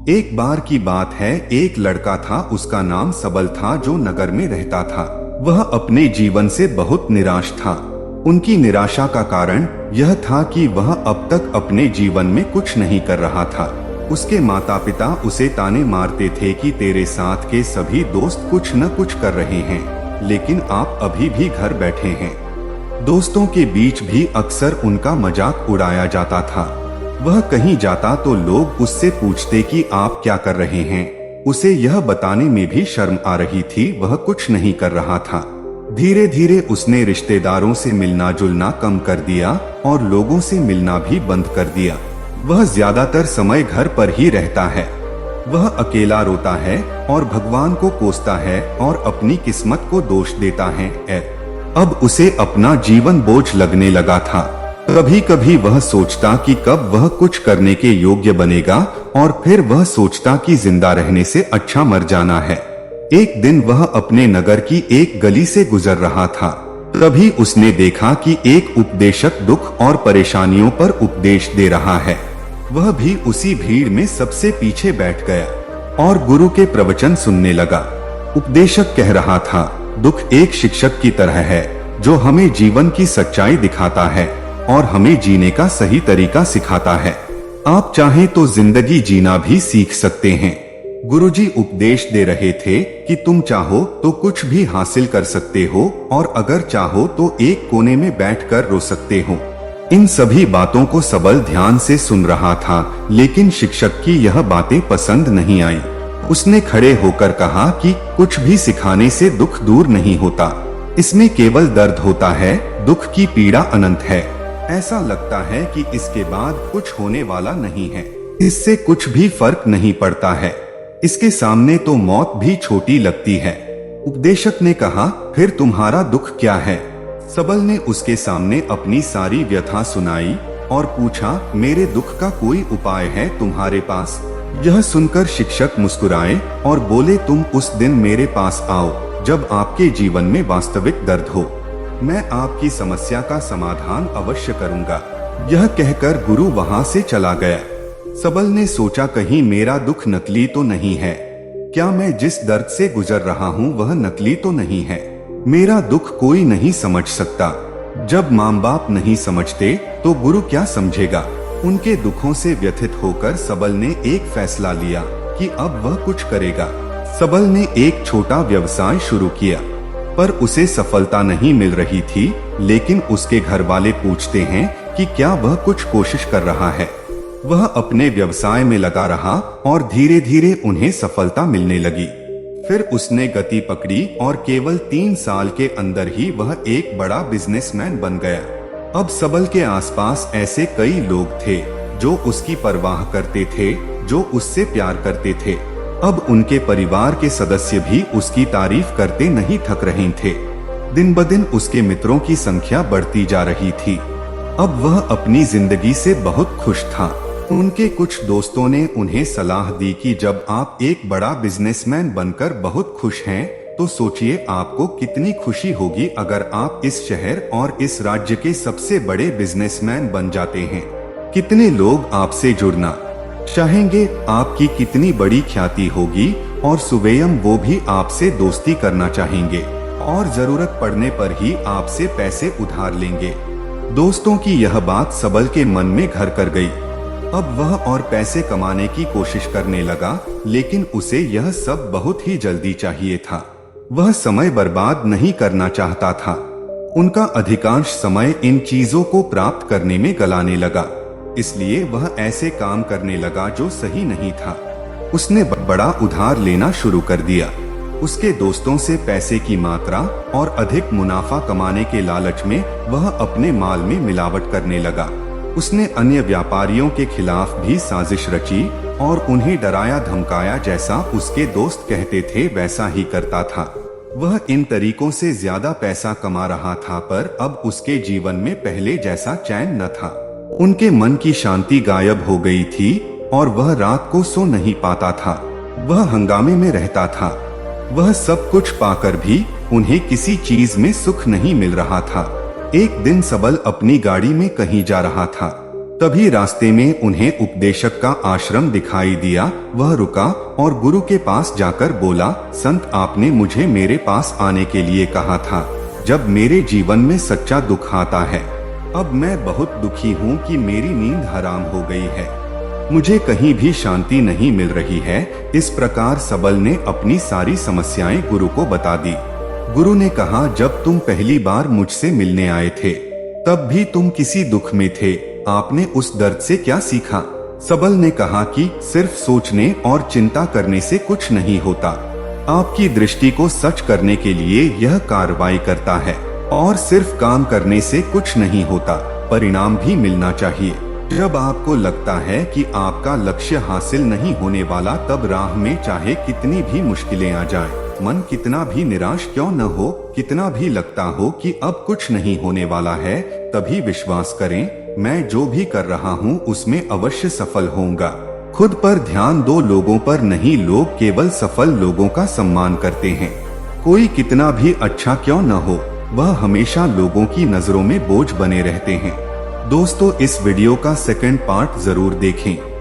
एक बार की बात है, एक लड़का था, उसका नाम सबल था, जो नगर में रहता था। वह अपने जीवन से बहुत निराश था। उनकी निराशा का कारण यह था कि वह अब तक अपने जीवन में कुछ नहीं कर रहा था। उसके माता पिता उसे ताने मारते थे कि तेरे साथ के सभी दोस्त कुछ न कुछ कर रहे हैं, लेकिन आप अभी भी घर बैठे हैं। दोस्तों के बीच भी अक्सर उनका मजाक उड़ाया जाता था। वह कहीं जाता तो लोग उससे पूछते कि आप क्या कर रहे हैं। उसे यह बताने में भी शर्म आ रही थी, वह कुछ नहीं कर रहा था। धीरे धीरे उसने रिश्तेदारों से मिलना जुलना कम कर दिया और लोगों से मिलना भी बंद कर दिया। वह ज्यादातर समय घर पर ही रहता है। वह अकेला रोता है और भगवान को कोसता है और अपनी किस्मत को दोष देता है। अब उसे अपना जीवन बोझ लगने लगा था। कभी कभी वह सोचता कि कब वह कुछ करने के योग्य बनेगा और फिर वह सोचता कि जिंदा रहने से अच्छा मर जाना है। एक दिन वह अपने नगर की एक गली से गुजर रहा था। तभी उसने देखा कि एक उपदेशक दुख और परेशानियों पर उपदेश दे रहा है। वह भी उसी भीड़ में सबसे पीछे बैठ गया और गुरु के प्रवचन सुनने लगा। उपदेशक कह रहा था, दुख एक शिक्षक की तरह है जो हमें जीवन की सच्चाई दिखाता है और हमें जीने का सही तरीका सिखाता है। आप चाहें तो जिंदगी जीना भी सीख सकते हैं। गुरुजी उपदेश दे रहे थे कि तुम चाहो तो कुछ भी हासिल कर सकते हो और अगर चाहो तो एक कोने में बैठकर रो सकते हो। इन सभी बातों को सबल ध्यान से सुन रहा था, लेकिन शिक्षक की यह बातें पसंद नहीं आई। उसने खड़े होकर कहा कि कुछ भी सिखाने से दुख दूर नहीं होता, इसमें केवल दर्द होता है। दुख की पीड़ा अनंत है। ऐसा लगता है कि इसके बाद कुछ होने वाला नहीं है, इससे कुछ भी फर्क नहीं पड़ता है। इसके सामने तो मौत भी छोटी लगती है। उपदेशक ने कहा, फिर तुम्हारा दुख क्या है? सबल ने उसके सामने अपनी सारी व्यथा सुनाई और पूछा, मेरे दुख का कोई उपाय है तुम्हारे पास? यह सुनकर शिक्षक मुस्कुराए और बोले, तुम उस दिन मेरे पास आओ जब आपके जीवन में वास्तविक दर्द हो। मैं आपकी समस्या का समाधान अवश्य करूंगा। यह कहकर गुरु वहां से चला गया। सबल ने सोचा, कहीं मेरा दुख नकली तो नहीं है? क्या मैं जिस दर्द से गुजर रहा हूँ वह नकली तो नहीं है? मेरा दुख कोई नहीं समझ सकता। जब माँ बाप नहीं समझते तो गुरु क्या समझेगा? उनके दुखों से व्यथित होकर सबल ने एक फैसला लिया कि अब वह कुछ करेगा। सबल ने एक छोटा व्यवसाय शुरू किया, पर उसे सफलता नहीं मिल रही थी। लेकिन उसके घर वाले पूछते हैं कि क्या वह कुछ कोशिश कर रहा है। वह अपने व्यवसाय में लगा रहा और धीरे धीरे उन्हें सफलता मिलने लगी। फिर उसने गति पकड़ी और केवल 3 साल के अंदर ही वह एक बड़ा बिजनेसमैन बन गया। अब सबल के आसपास ऐसे कई लोग थे जो उसकी परवाह करते थे, जो उससे प्यार करते थे। अब उनके परिवार के सदस्य भी उसकी तारीफ करते नहीं थक रहे थे। दिन ब दिन उसके मित्रों की संख्या बढ़ती जा रही थी। अब वह अपनी जिंदगी से बहुत खुश था। उनके कुछ दोस्तों ने उन्हें सलाह दी कि जब आप एक बड़ा बिजनेसमैन बनकर बहुत खुश हैं, तो सोचिए आपको कितनी खुशी होगी अगर आप इस शहर और इस राज्य के सबसे बड़े बिजनेसमैन बन जाते हैं। कितने लोग आपसे जुड़ना चाहेंगे, आपकी कितनी बड़ी ख्याति होगी और स्वयं वो भी आपसे दोस्ती करना चाहेंगे और जरूरत पड़ने पर ही आपसे पैसे उधार लेंगे। दोस्तों की यह बात सबल के मन में घर कर गई। अब वह और पैसे कमाने की कोशिश करने लगा, लेकिन उसे यह सब बहुत ही जल्दी चाहिए था। वह समय बर्बाद नहीं करना चाहता था। उनका अधिकांश समय इन चीजों को प्राप्त करने में गलाने लगा, इसलिए वह ऐसे काम करने लगा जो सही नहीं था। उसने बड़ा उधार लेना शुरू कर दिया। उसके दोस्तों से पैसे की मात्रा और अधिक मुनाफा कमाने के लालच में वह अपने माल में मिलावट करने लगा। उसने अन्य व्यापारियों के खिलाफ भी साजिश रची और उन्हें डराया धमकाया, जैसा उसके दोस्त कहते थे वैसा ही करता था। वह इन तरीकों से ज्यादा पैसा कमा रहा था, पर अब उसके जीवन में पहले जैसा चैन न था। उनके मन की शांति गायब हो गई थी और वह रात को सो नहीं पाता था। वह हंगामे में रहता था। वह सब कुछ पाकर भी उन्हें किसी चीज में सुख नहीं मिल रहा था। एक दिन सबल अपनी गाड़ी में कहीं जा रहा था। तभी रास्ते में उन्हें उपदेशक का आश्रम दिखाई दिया। वह रुका और गुरु के पास जाकर बोला, संत, आपने मुझे मेरे पास आने के लिए कहा था जब मेरे जीवन में सच्चा दुख आता है। अब मैं बहुत दुखी हूँ कि मेरी नींद हराम हो गई है, मुझे कहीं भी शांति नहीं मिल रही है। इस प्रकार सबल ने अपनी सारी समस्याएं गुरु को बता दी। गुरु ने कहा, जब तुम पहली बार मुझसे मिलने आए थे तब भी तुम किसी दुख में थे, आपने उस दर्द से क्या सीखा? सबल ने कहा कि सिर्फ सोचने और चिंता करने से कुछ नहीं होता, आपकी दृष्टि को सच करने के लिए यह कार्रवाई करता है, और सिर्फ काम करने से कुछ नहीं होता, परिणाम भी मिलना चाहिए। जब आपको लगता है कि आपका लक्ष्य हासिल नहीं होने वाला, तब राह में चाहे कितनी भी मुश्किलें आ जाएं, मन कितना भी निराश क्यों न हो, कितना भी लगता हो कि अब कुछ नहीं होने वाला है, तभी विश्वास करें, मैं जो भी कर रहा हूँ उसमें अवश्य सफल होऊंगा। खुद पर ध्यान दो, लोगों पर नहीं। लोग केवल सफल लोगों का सम्मान करते हैं। कोई कितना भी अच्छा क्यों न हो, वह हमेशा लोगों की नजरों में बोझ बने रहते हैं। दोस्तों, इस वीडियो का सेकंड पार्ट जरूर देखें।